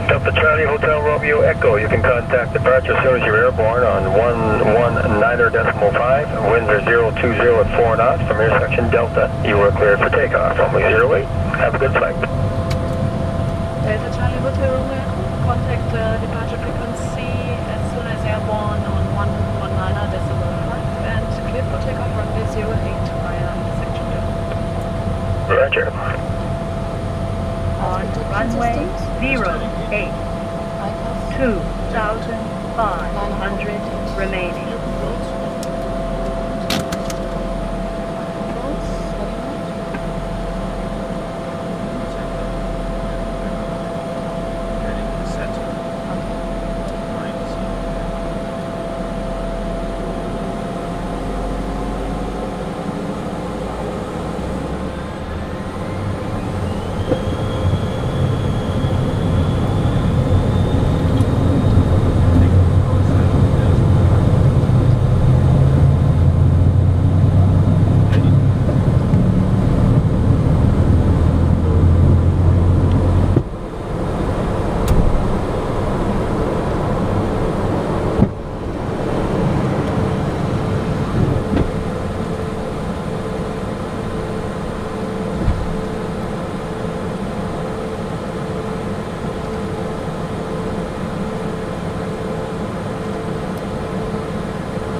Delta Charlie Hotel Romeo Echo, you can contact departure as soon as you're airborne on 119.5. Winds are 020 at 4 knots from intersection Delta. You are cleared for takeoff. Only 08. Have a good flight. Delta Charlie Hotel Romeo Echo, contact departure frequency as soon as airborne on 119.5 and clear for takeoff runway 08 via intersection Delta. Roger. On runway 08, 2,500 remaining.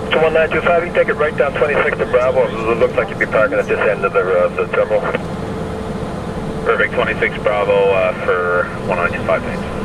To 1925, you can take it right down 26 to Bravo. It looks like you'd be parking at this end of the terminal. Perfect, 26 Bravo for 195, thanks.